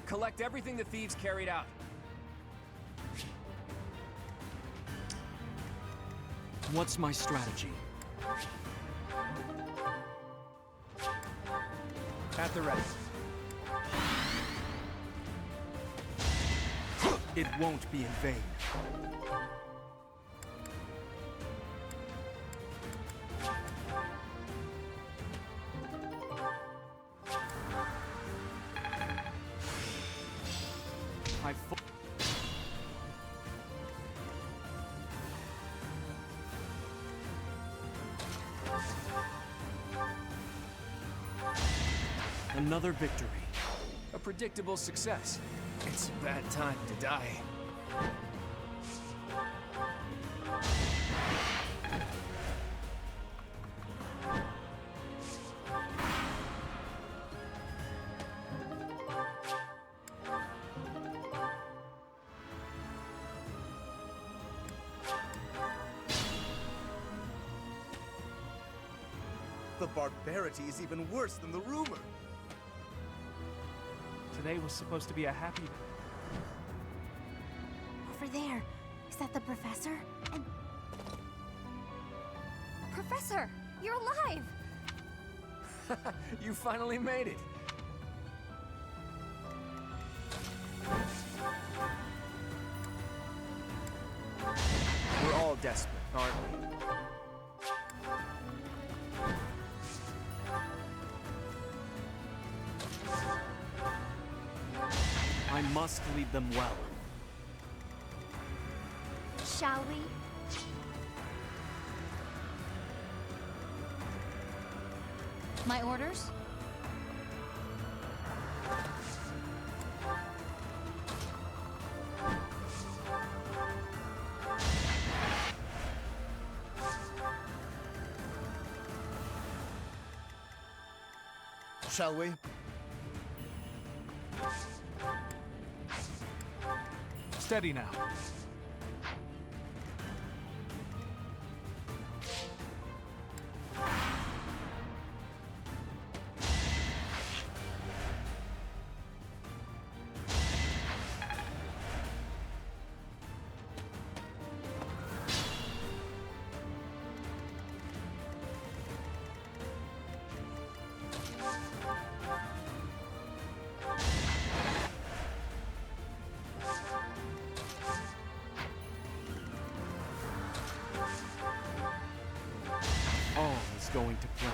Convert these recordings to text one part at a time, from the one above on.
Collect everything the thieves carried out. What's my strategy? At the ready. It won't be in vain. Another victory. A predictable success. It's a bad time to die. The barbarity is even worse than the rumor. Today was supposed to be a happy... Over there. Is that the professor? And... Professor! You're alive! You finally made it. We're all desperate, aren't we? I must lead them well. Shall we? My orders? Shall we? Steady now. All is going to plan.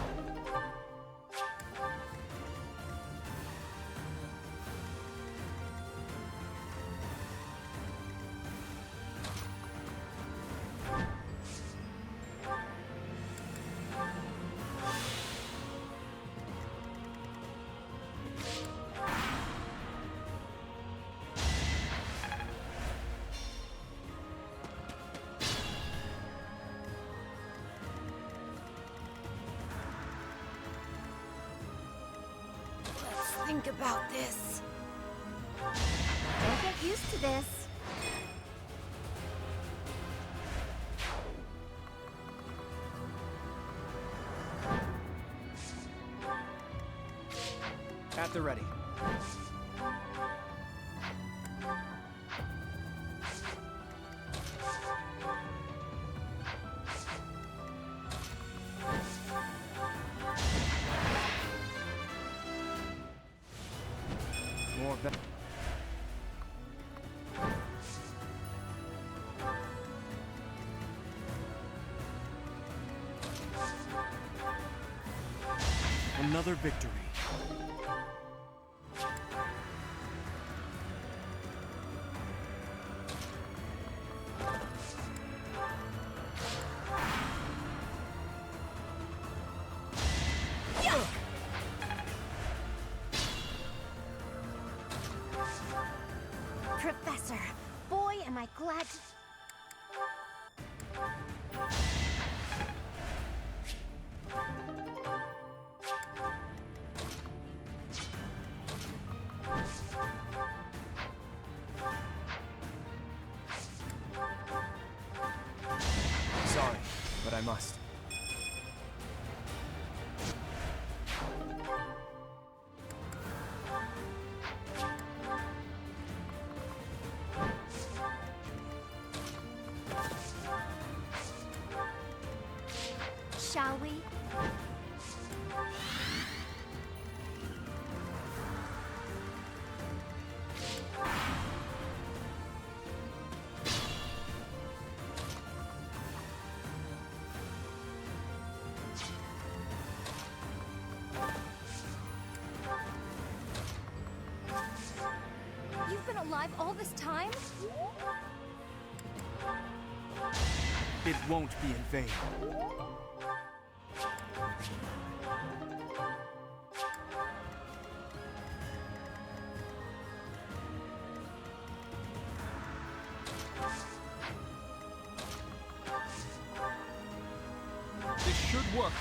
Think about this. Don't get used to this. At the ready. More than... Another victory. Professor, boy, am I glad to... Sorry, but I must. Shall we? You've been alive all this time? It won't be in vain. This should work.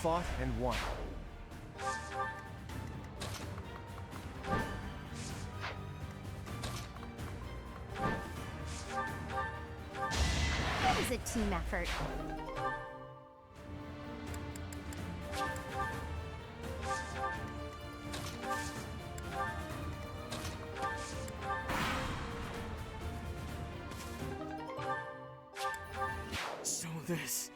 Fought and won. That was a team effort. So this...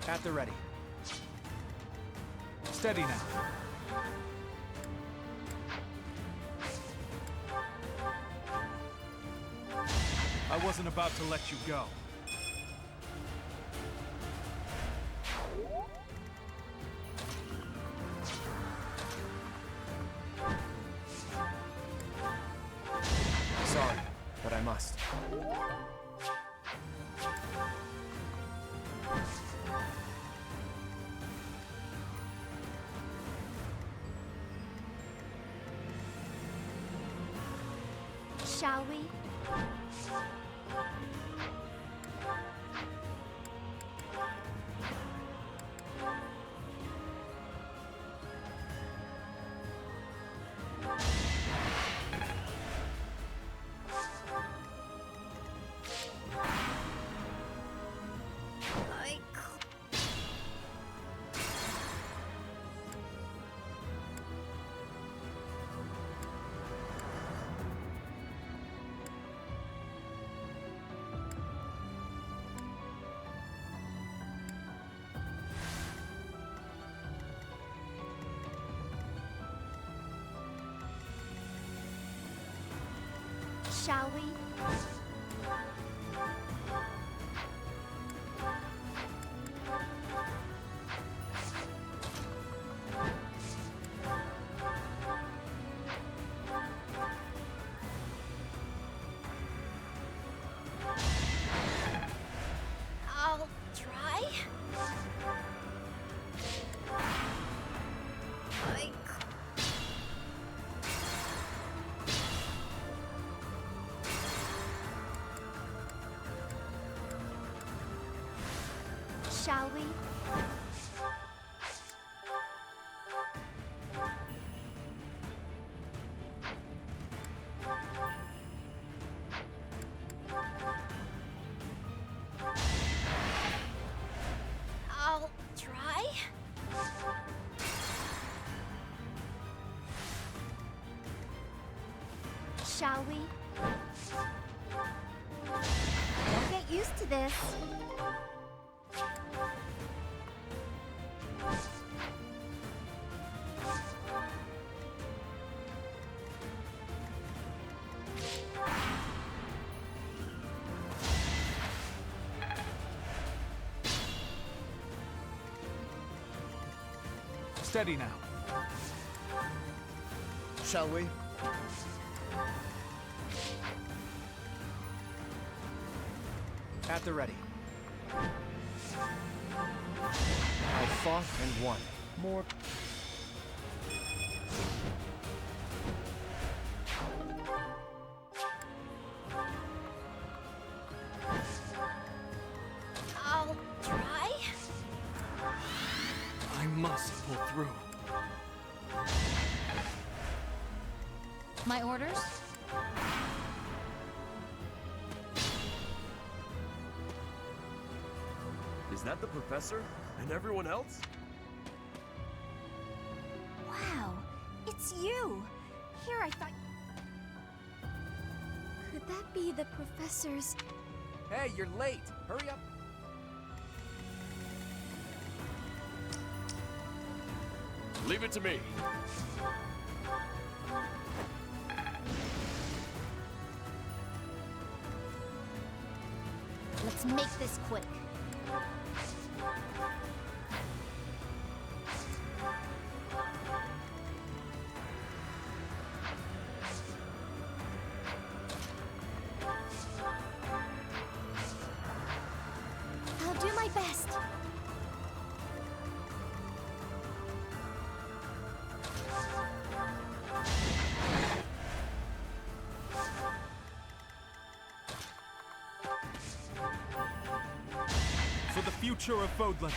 At the ready. Steady now. I wasn't about to let you go. Sorry, but I must. Shall we? Shall we? I'll try. Shall we? Shall we? Don't get used to this. Steady now. Shall we? At the ready. I fought and won. More. I'll try. I must pull through. My orders? Is that the professor? And everyone else? Wow, it's you! Here I thought... Could that be the professor's... Hey, you're late. Hurry up. Leave it to me. Let's make this quick. I'll do my best. For the future of Fodlan.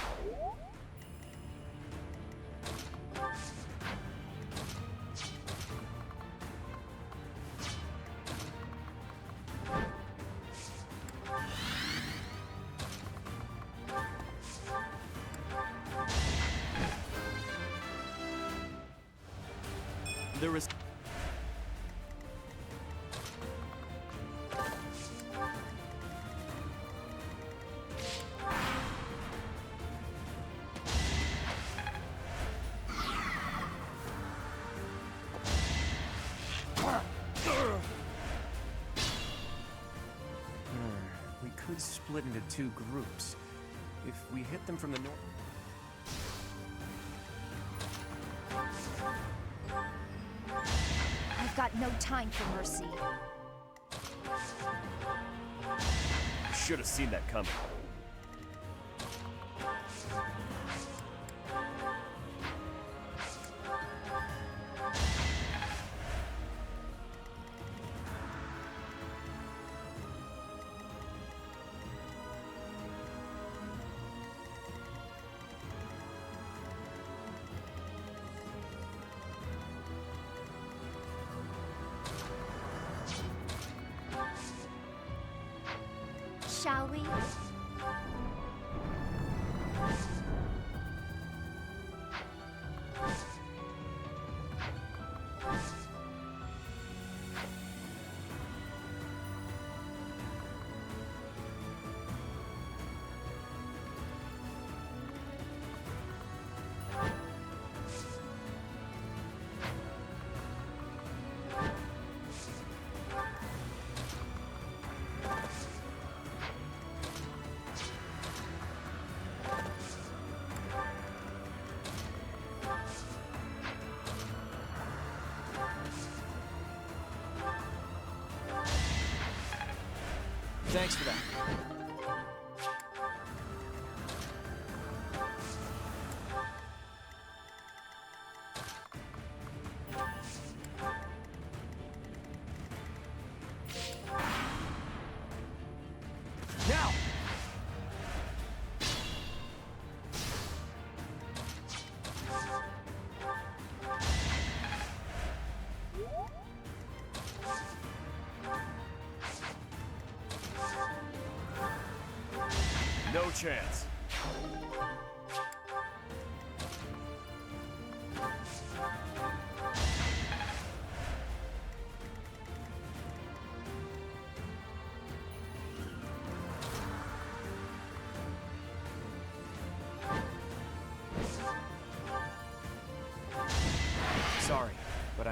There is... We could split into two groups. If we hit them from the north... I've got no time for mercy. Should have seen that coming. Shall we? Thanks for that. Now! No chance.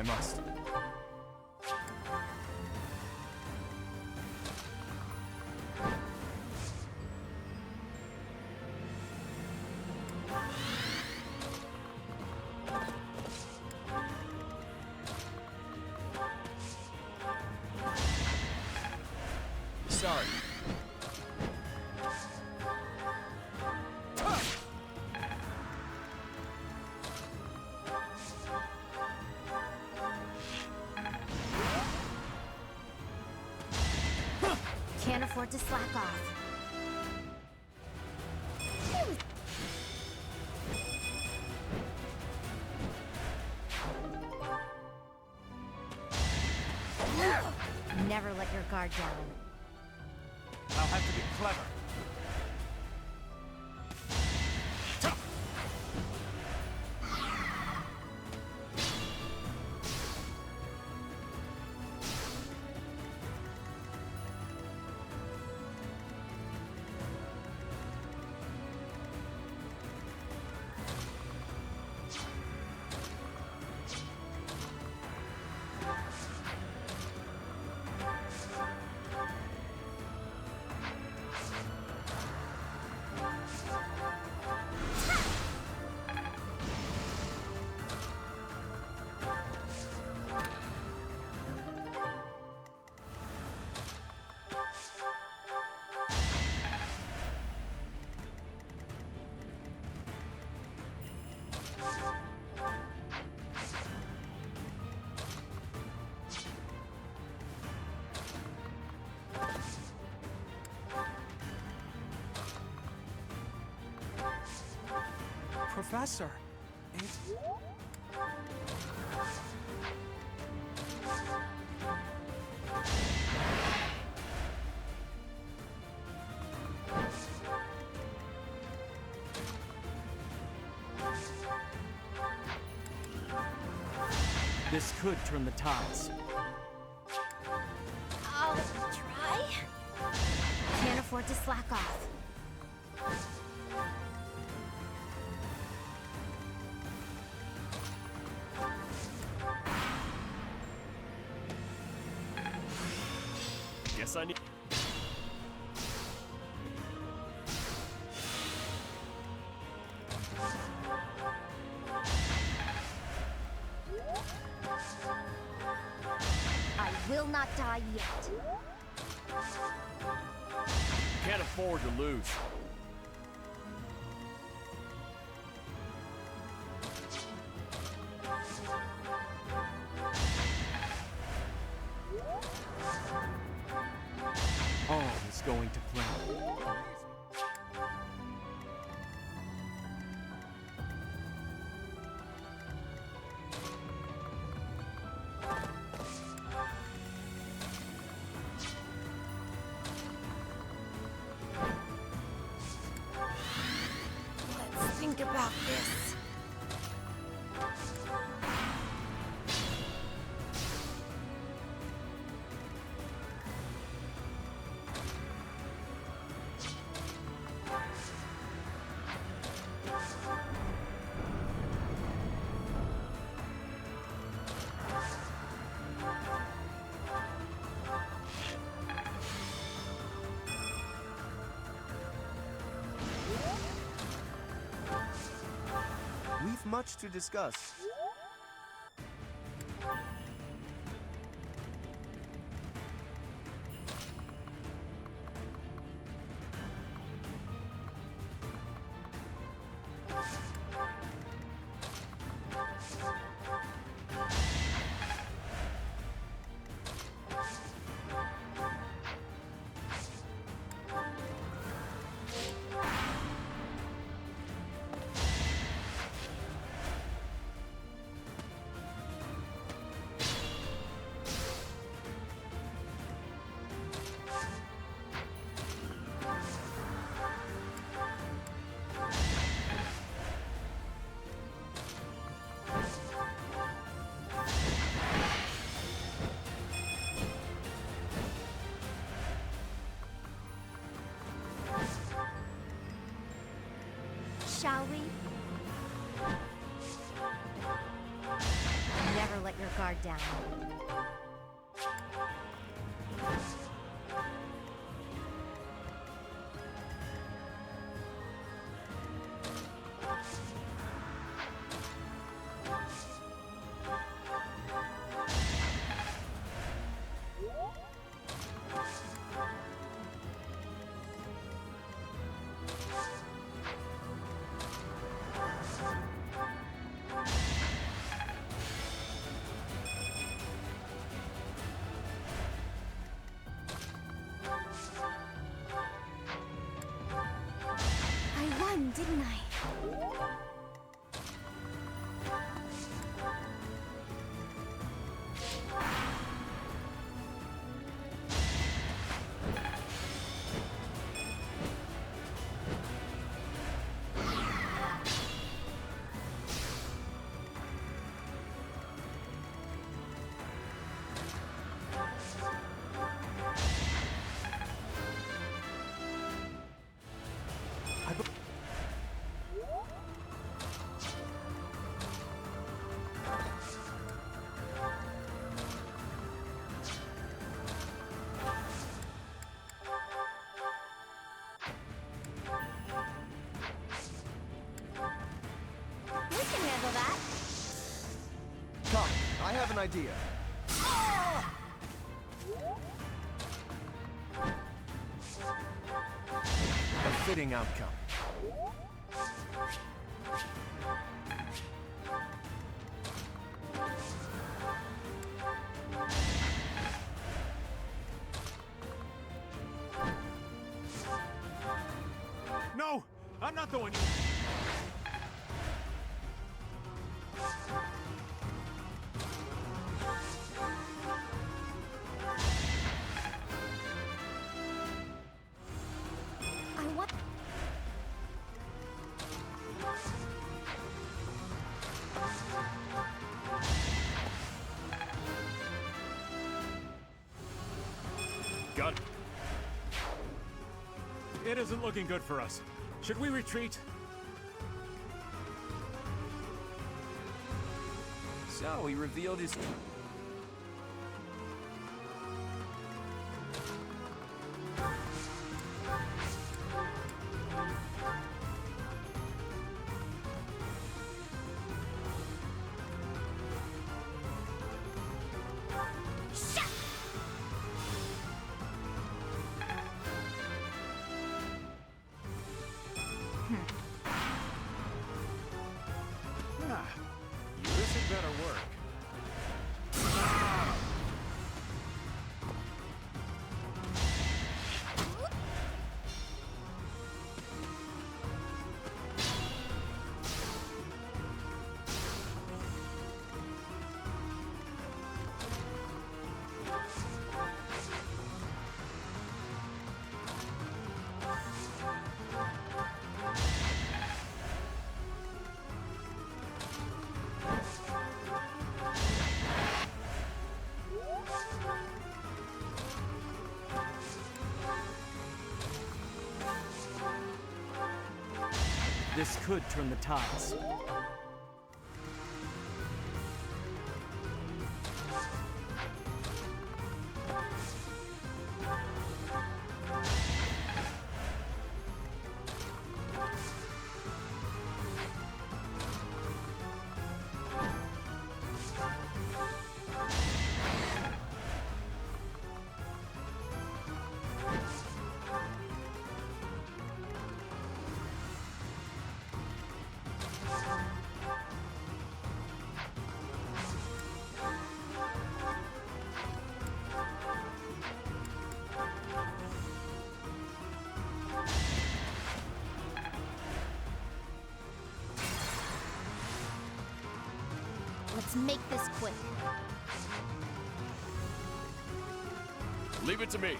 I must. Sorry. Can't afford to slack off. Never let your guard down. I'll have to be clever. Professor, it... This could turn the tides. I'll try. Can't afford to slack off. Guess I need. I will not die yet. Can't afford to lose. All is going to plan. Let's think about this. We've much to discuss. Shall we? Never let let your guard down. I won, didn't I? We can handle that. Come, I have an idea. A fitting outcome. No! I'm not the one you... I want. Got it. It isn't looking good for us. Should we retreat? So he revealed his. Ah, this had better work. This could turn the tides. Let's make this quick. Leave it to me.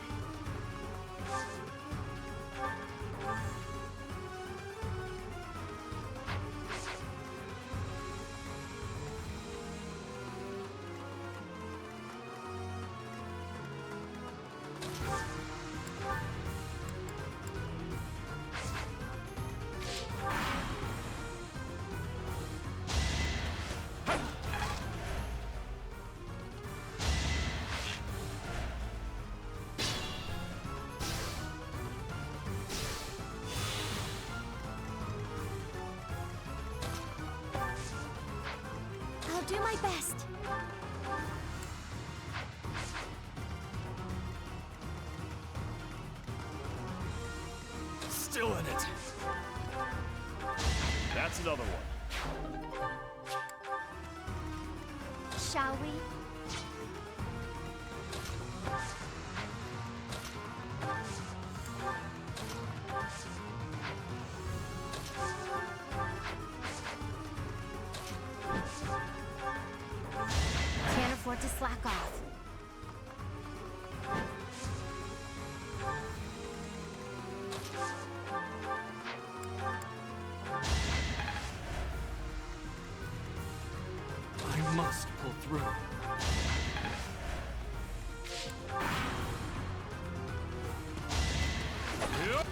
I'll do my best. Still in it. That's another one. Shall we? Can't afford to slack off. I must pull through. Yep.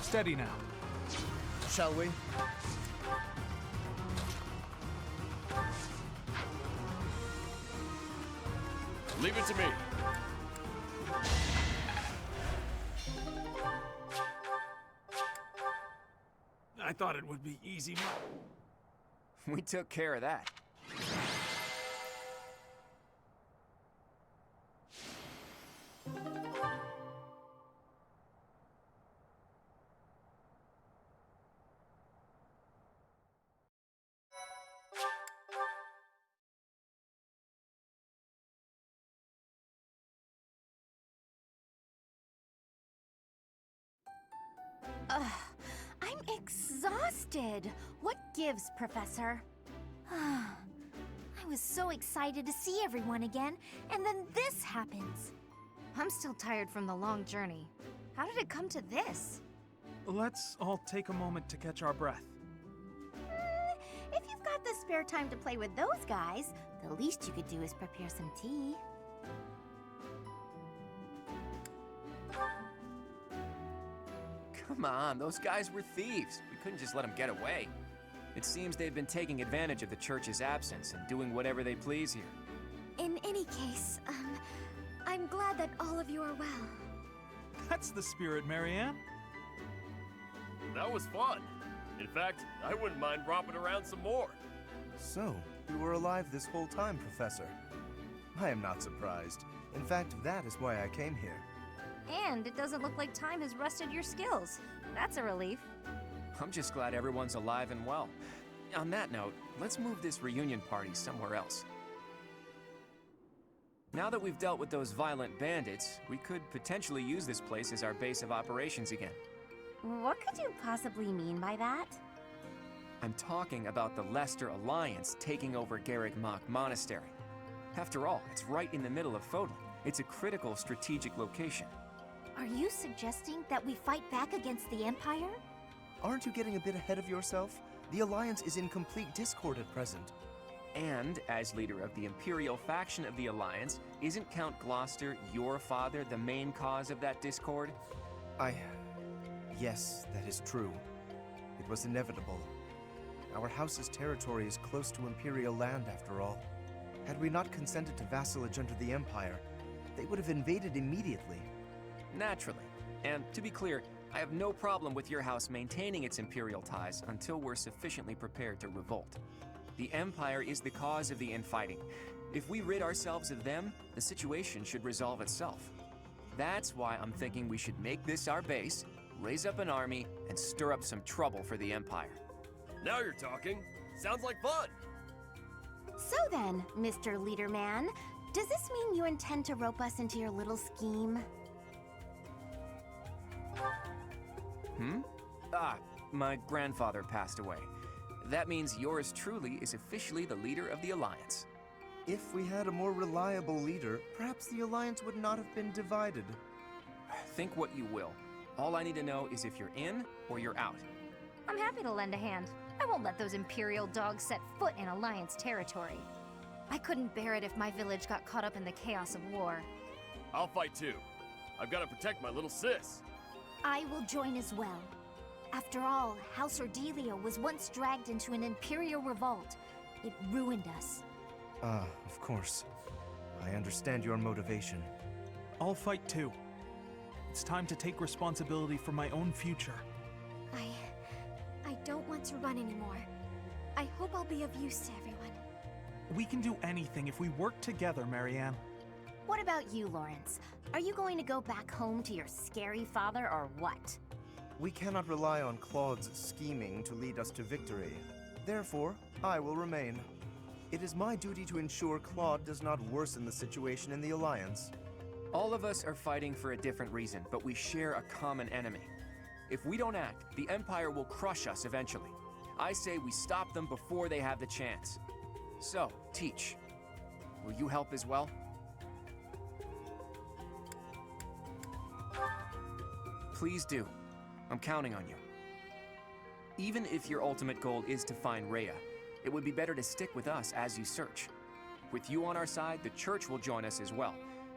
Steady now. Shall we? Leave it to me. I thought it would be easy. We took care of that. I'm exhausted. What gives, Professor? I was so excited to see everyone again, and then this happens. I'm still tired from the long journey. How did it come to this? Let's all take a moment to catch our breath. If you've got the spare time to play with those guys, the least you could do is prepare some tea. Come on, those guys were thieves. We couldn't just let them get away. It seems they've been taking advantage of the church's absence and doing whatever they please here. In any case, I'm glad that all of you are well. That's the spirit, Marianne. That was fun. In fact, I wouldn't mind romping around some more. So, you were alive this whole time, Professor. I am not surprised. In fact, that is why I came here. And it doesn't look like time has rusted your skills. That's a relief. I'm just glad everyone's alive and well. On that note, let's move this reunion party somewhere else. Now that we've dealt with those violent bandits, we could potentially use this place as our base of operations again. What could you possibly mean by that? I'm talking about the Leicester Alliance taking over Garrigmach Monastery. After all, it's right in the middle of Fodlan. It's a critical strategic location. Are you suggesting that we fight back against the Empire? Aren't you getting a bit ahead of yourself? The Alliance is in complete discord at present. And, as leader of the Imperial faction of the Alliance, isn't Count Gloucester, your father, the main cause of that discord? Yes, that is true. It was inevitable. Our house's territory is close to Imperial land, after all. Had we not consented to vassalage under the Empire, they would have invaded immediately. Naturally. And to be clear, I have no problem with your house maintaining its Imperial ties until we're sufficiently prepared to revolt. The Empire is the cause of the infighting. If we rid ourselves of them, the situation should resolve itself. That's why I'm thinking we should make this our base, raise up an army, and stir up some trouble for the Empire. Now you're talking. Sounds like fun. So then, Mr. Leaderman, does this mean you intend to rope us into your little scheme? My grandfather passed away. That means yours truly is officially the leader of the Alliance. If we had a more reliable leader, perhaps the Alliance would not have been divided. Think what you will. All I need to know is if you're in or you're out. I'm happy to lend a hand. I won't let those Imperial dogs set foot in Alliance territory. I couldn't bear it if my village got caught up in the chaos of war. I'll fight too. I've got to protect my little sis. I will join as well. After all, House Ordelia was once dragged into an Imperial revolt. It ruined us. Ah, of course. I understand your motivation. I'll fight too. It's time to take responsibility for my own future. I don't want to run anymore. I hope I'll be of use to everyone. We can do anything if we work together, Marianne. What about you, Lawrence? Are you going to go back home to your scary father or what? We cannot rely on Claude's scheming to lead us to victory. Therefore, I will remain. It is my duty to ensure Claude does not worsen the situation in the Alliance. All of us are fighting for a different reason, but we share a common enemy. If we don't act, the Empire will crush us eventually. I say we stop them before they have the chance. So, Teach, will you help as well? Please do. I'm counting on you. Even if your ultimate goal is to find Rhea, it would be better to stick with us as you search. With you on our side, the Church will join us as well.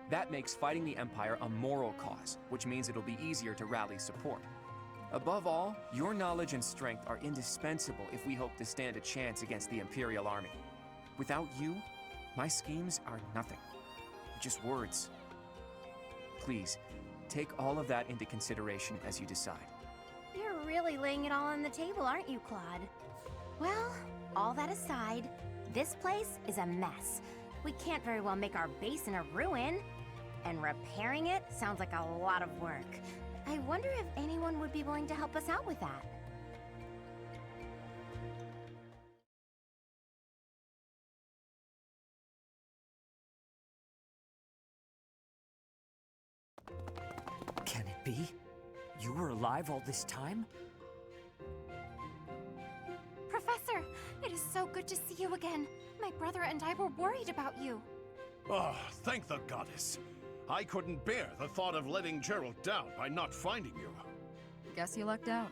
That makes fighting the Empire a moral cause, which means it'll be easier to rally support. Above all, your knowledge and strength are indispensable if we hope to stand a chance against the Imperial Army. Without you, my schemes are nothing. Just words. Please, take all of that into consideration as you decide. You're really laying it all on the table, aren't you, Claude? Well, all that aside, this place is a mess. We can't very well make our base in a ruin. And repairing it sounds like a lot of work. I wonder if anyone would be willing to help us out with that. Can it be? You were alive all this time? Professor, it is so good to see you again. My brother and I were worried about you. Oh, thank the goddess. I couldn't bear the thought of letting Gerald down by not finding you. Guess you lucked out.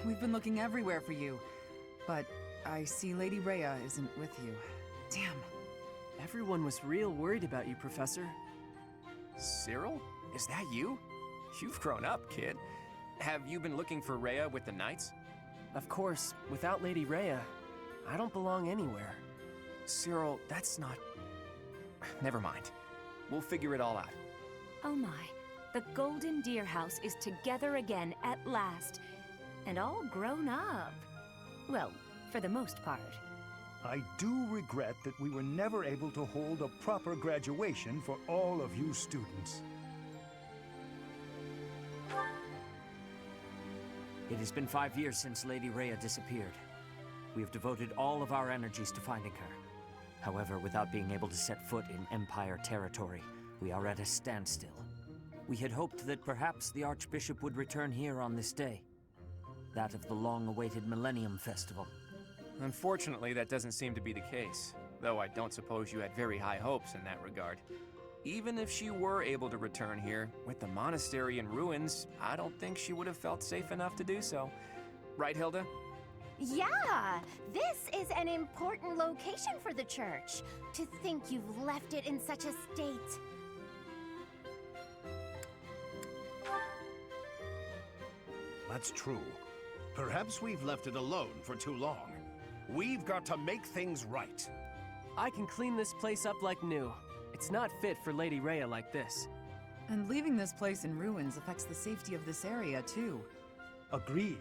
We've been looking everywhere for you, but I see Lady Rhea isn't with you. Damn. Everyone was real worried about you, Professor. Cyril? Is that you? You've grown up, kid. Have you been looking for Rhea with the Knights? Of course, without Lady Rhea, I don't belong anywhere. Cyril, that's not... Never mind. We'll figure it all out. Oh my, the Golden Deer House is together again at last. And all grown up. Well, for the most part. I do regret that we were never able to hold a proper graduation for all of you students. It has been 5 years since Lady Rhea disappeared. We have devoted all of our energies to finding her. However, without being able to set foot in Empire territory, we are at a standstill. We had hoped that perhaps the Archbishop would return here on this day. That of the long-awaited Millennium Festival. Unfortunately, that doesn't seem to be the case, though I don't suppose you had very high hopes in that regard. Even if she were able to return here, with the monastery in ruins, I don't think she would have felt safe enough to do so. Right, Hilda? Yeah, this is an important location for the church. To think you've left it in such a state. That's true. Perhaps we've left it alone for too long. We've got to make things right. I can clean this place up like new. It's not fit for Lady Rhea like this. And leaving this place in ruins affects the safety of this area, too. Agreed.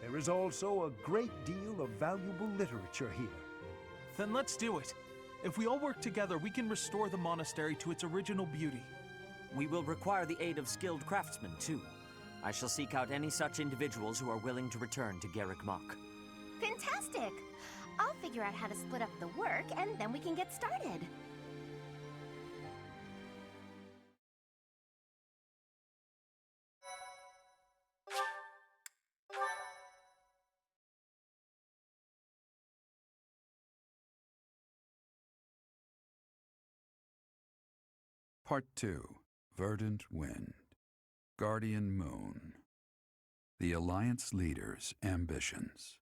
There is also a great deal of valuable literature here. Then let's do it. If we all work together, we can restore the monastery to its original beauty. We will require the aid of skilled craftsmen, too. I shall seek out any such individuals who are willing to return to Garrick Mach. Fantastic! I'll figure out how to split up the work, and then we can get started. Part 2. Verdant Wind. Guardian Moon. The Alliance Leader's Ambitions.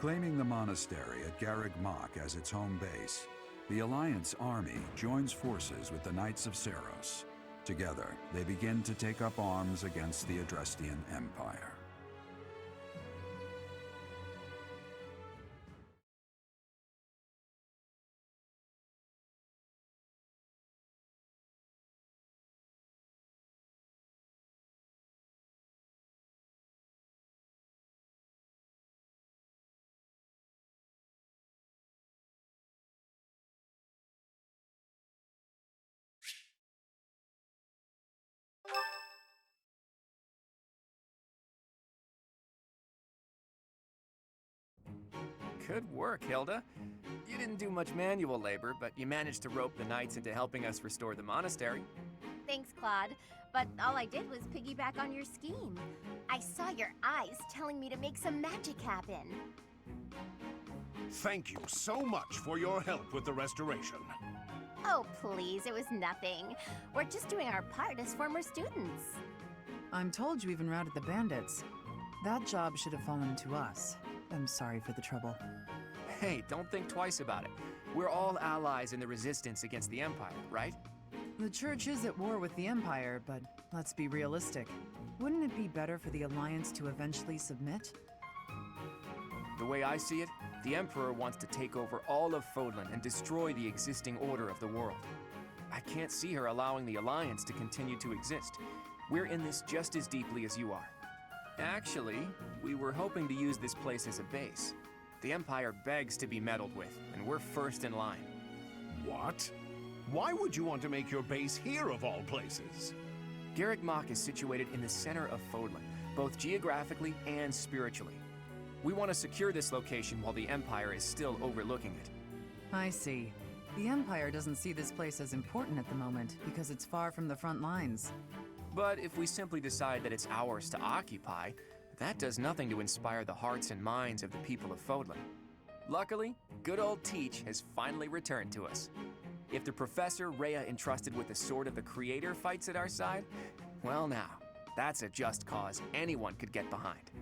Claiming the monastery at Garrick Mach as its home base, the Alliance army joins forces with the Knights of Seros, Together, they begin to take up arms against the Adrestian Empire. Good work, Hilda. You didn't do much manual labor, but you managed to rope the knights into helping us restore the monastery. Thanks, Claude. But all I did was piggyback on your scheme. I saw your eyes telling me to make some magic happen. Thank you so much for your help with the restoration. Oh, please, it was nothing. We're just doing our part as former students. I'm told you even routed the bandits. That job should have fallen to us. I'm sorry for the trouble. Hey, don't think twice about it. We're all allies in the resistance against the Empire, right? The Church is at war with the Empire, but let's be realistic. Wouldn't it be better for the Alliance to eventually submit? The way I see it, the Emperor wants to take over all of Fodlan and destroy the existing order of the world. I can't see her allowing the Alliance to continue to exist. We're in this just as deeply as you are. Actually, we were hoping to use this place as a base. The Empire begs to be meddled with, and we're first in line. What? Why would you want to make your base here of all places? Garreg is situated in the center of Fodlan, both geographically and spiritually. We want to secure this location while the Empire is still overlooking it. I see. The Empire doesn't see this place as important at the moment because it's far from the front lines. But if we simply decide that it's ours to occupy, that does nothing to inspire the hearts and minds of the people of Fodlan. Luckily, good old Teach has finally returned to us. If the Professor Rhea entrusted with the Sword of the Creator fights at our side, well now, that's a just cause anyone could get behind.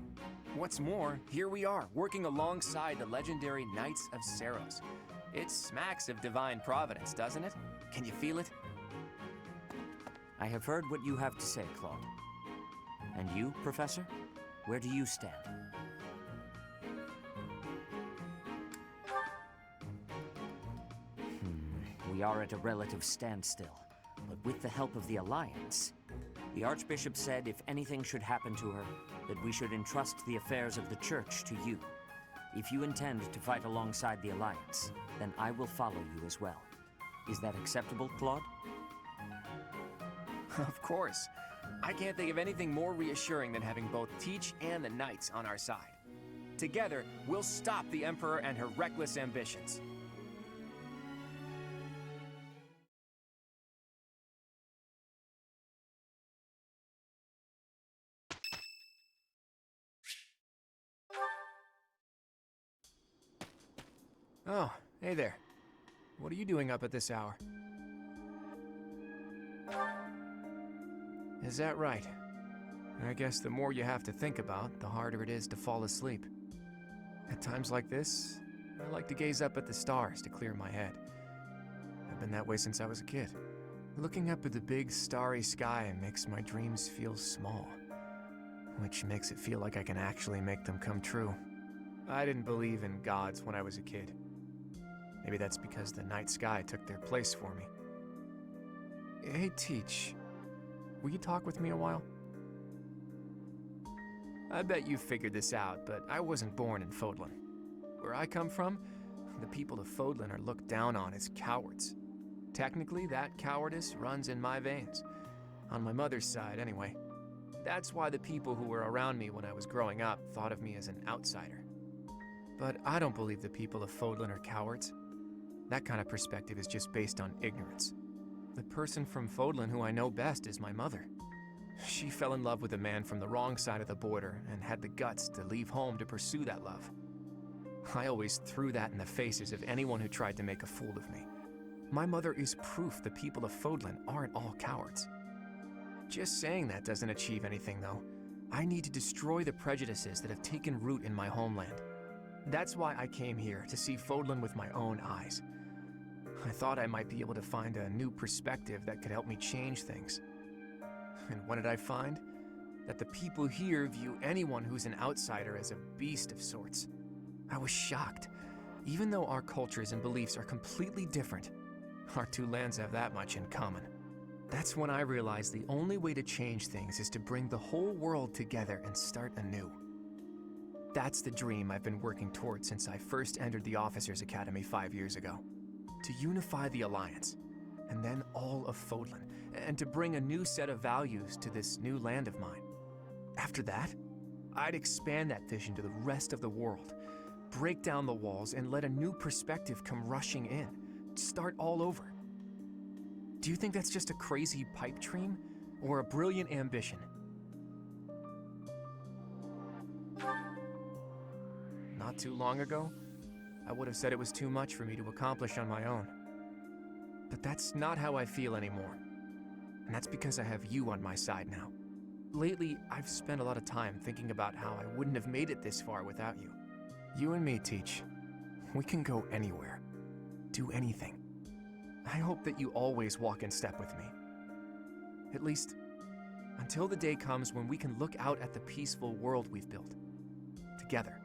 What's more, here we are, working alongside the legendary Knights of Seros. It smacks of divine providence, doesn't it? Can you feel it? I have heard what you have to say, Claude. And you, Professor? Where do you stand? We are at a relative standstill, but with the help of the Alliance, the Archbishop said if anything should happen to her, that we should entrust the affairs of the Church to you. If you intend to fight alongside the Alliance, then I will follow you as well. Is that acceptable, Claude? Of course. I can't think of anything more reassuring than having both Teach and the Knights on our side. Together, we'll stop the Emperor and her reckless ambitions. Oh, hey there. What are you doing up at this hour? Is that right? I guess the more you have to think about, the harder it is to fall asleep. At times like this, I like to gaze up at the stars to clear my head. I've been that way since I was a kid. Looking up at the big, starry sky makes my dreams feel small, which makes it feel like I can actually make them come true. I didn't believe in gods when I was a kid. Maybe that's because the night sky took their place for me. Hey, Teach. Will you talk with me a while? I bet you figured this out, but I wasn't born in Fodlan. Where I come from, the people of Fodlan are looked down on as cowards. Technically, that cowardice runs in my veins. On my mother's side, anyway. That's why the people who were around me when I was growing up thought of me as an outsider. But I don't believe the people of Fodlan are cowards. That kind of perspective is just based on ignorance. The person from Fodlan who I know best is my mother. She fell in love with a man from the wrong side of the border and had the guts to leave home to pursue that love. I always threw that in the faces of anyone who tried to make a fool of me. My mother is proof the people of Fodlan aren't all cowards. Just saying that doesn't achieve anything, though. I need to destroy the prejudices that have taken root in my homeland. That's why I came here, to see Fodlan with my own eyes. I thought I might be able to find a new perspective that could help me change things. And what did I find? That the people here view anyone who's an outsider as a beast of sorts. I was shocked. Even though our cultures and beliefs are completely different, our two lands have that much in common. That's when I realized the only way to change things is to bring the whole world together and start anew. That's the dream I've been working toward since I first entered the Officers Academy 5 years ago. To unify the Alliance, and then all of Fodlan, and to bring a new set of values to this new land of mine. After that, I'd expand that vision to the rest of the world, break down the walls, and let a new perspective come rushing in, start all over. Do you think that's just a crazy pipe dream, or a brilliant ambition? Not too long ago, I would have said it was too much for me to accomplish on my own. But that's not how I feel anymore. And that's because I have you on my side now. Lately, I've spent a lot of time thinking about how I wouldn't have made it this far without you. You and me, Teach. We can go anywhere. Do anything. I hope that you always walk in step with me. At least, until the day comes when we can look out at the peaceful world we've built. Together.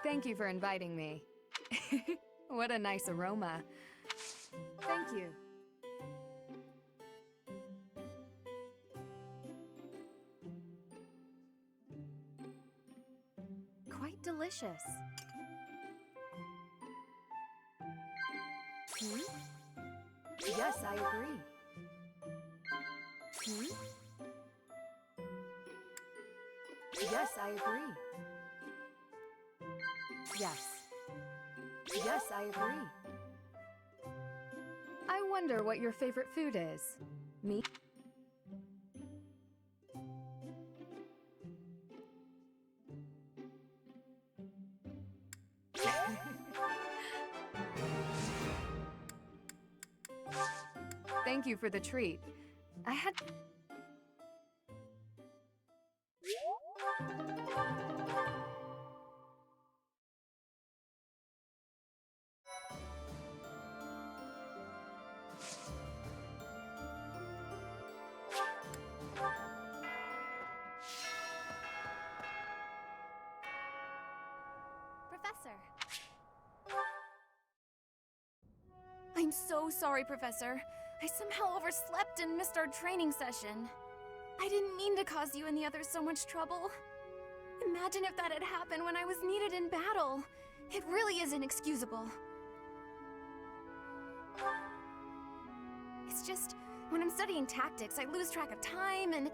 Thank you for inviting me. What a nice aroma. Thank you. Quite delicious. Yes, I agree. Yes, I agree. Yes. Yes, I agree. I wonder what your favorite food is. Me? Thank you for the treat. I had... Professor. I'm so sorry, Professor. I somehow overslept and missed our training session. I didn't mean to cause you and the others so much trouble. Imagine if that had happened when I was needed in battle. It really is inexcusable. It's just, when I'm studying tactics, I lose track of time and...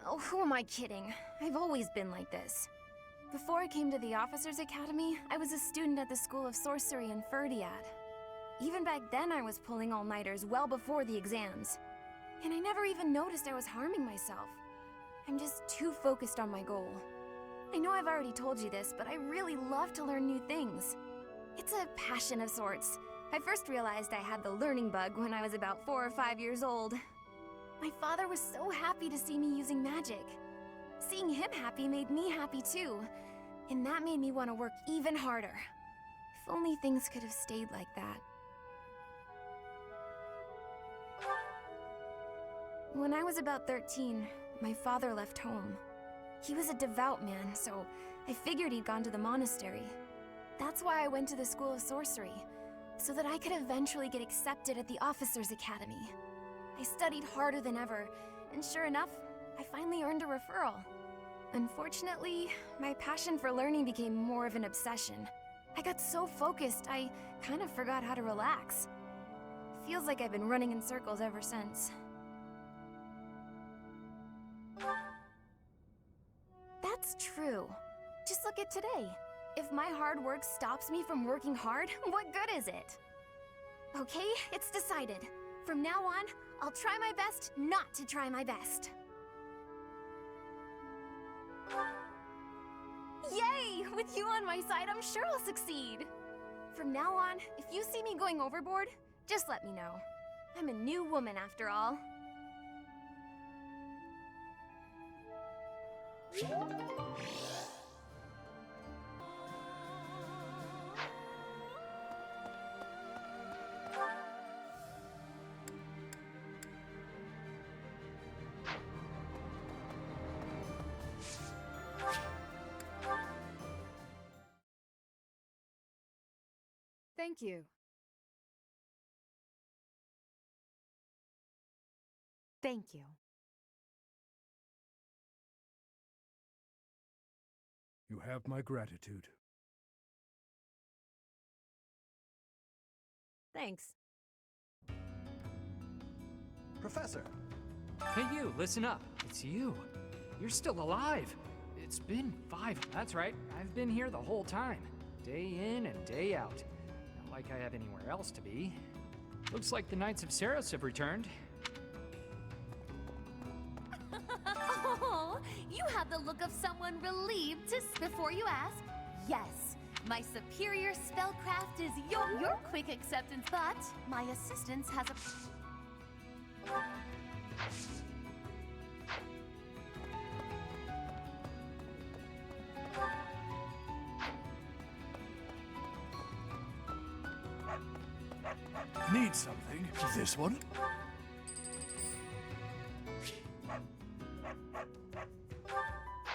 Oh, who am I kidding? I've always been like this. Before I came to the Officers Academy, I was a student at the School of Sorcery in Ferdiad. Even back then, I was pulling all-nighters well before the exams. And I never even noticed I was harming myself. I'm just too focused on my goal. I know I've already told you this, but I really love to learn new things. It's a passion of sorts. I first realized I had the learning bug when I was about 4 or 5 years old. My father was so happy to see me using magic. Seeing him happy made me happy too. And that made me want to work even harder. If only things could have stayed like that. When I was about 13, my father left home. He was a devout man, so I figured he'd gone to the monastery. That's why I went to the School of Sorcery, so that I could eventually get accepted at the Officers Academy. I studied harder than ever, and sure enough, I finally earned a referral. Unfortunately, my passion for learning became more of an obsession. I got so focused, I kind of forgot how to relax. Feels like I've been running in circles ever since. That's true. Just look at today. If my hard work stops me from working hard, what good is it? Okay, it's decided. From now on, I'll try my best not to try my best. Yay! With you on my side, I'm sure I'll succeed. From now on, if you see me going overboard, just let me know. I'm a new woman after all. Thank you. Thank you. You have my gratitude. Thanks. Professor! Hey you, listen up. It's you. You're still alive. It's been 5. That's right. I've been here the whole time. Day in and day out. Not like I have anywhere else to be. Looks like the Knights of Serais have returned. Oh, you have the look of someone relieved before you ask. Yes, my superior spellcraft is your quick acceptance, but my assistance has a... Need something? This one?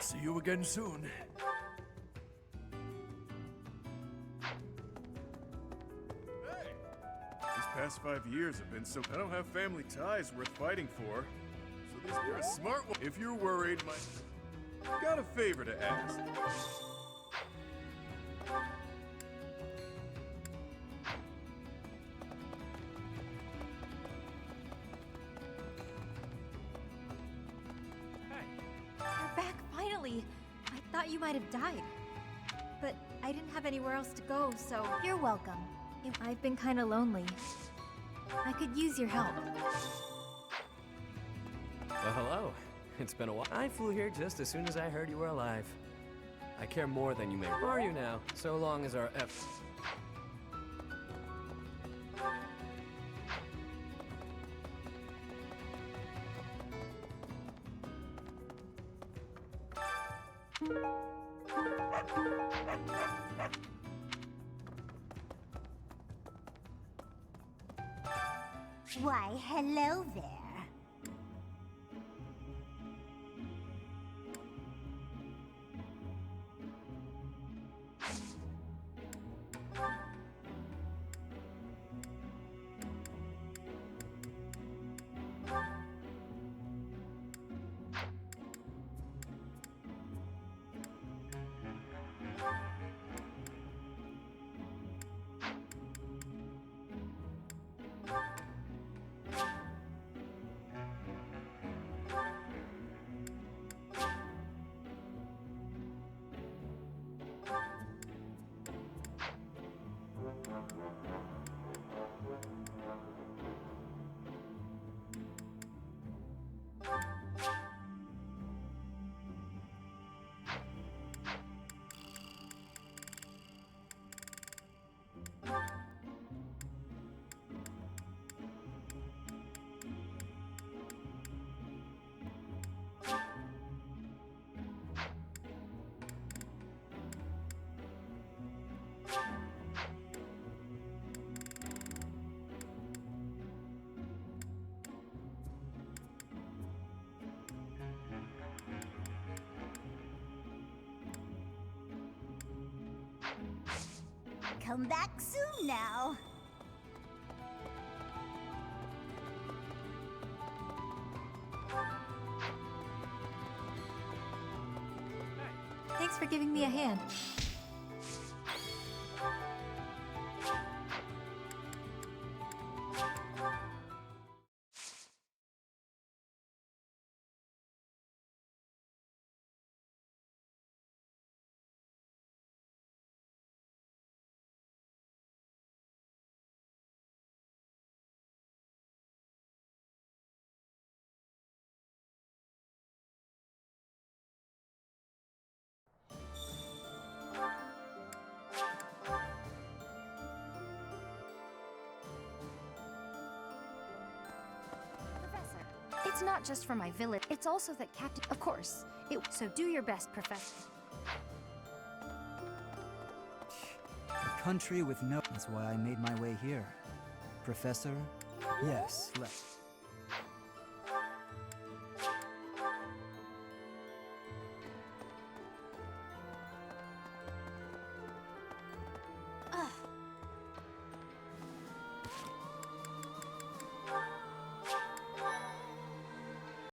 See you again soon. These past 5 years have been so... I don't have family ties worth fighting for. So you're a smart one. If you're worried, got a favor to ask. You're back finally. I thought you might have died. But I didn't have anywhere else to go, so... You're welcome. I've been kinda lonely. I could use your help. Well, hello. It's been a while. I flew here just as soon as I heard you were alive. I care more than you may. Who are you now? So long as our F... Why, hello there. Come back soon now. Thanks for giving me a hand. It's not just for my village, it's also that Captain... Of course. So do your best, Professor. A country with no... That's why I made my way here. Professor? Yes, let's...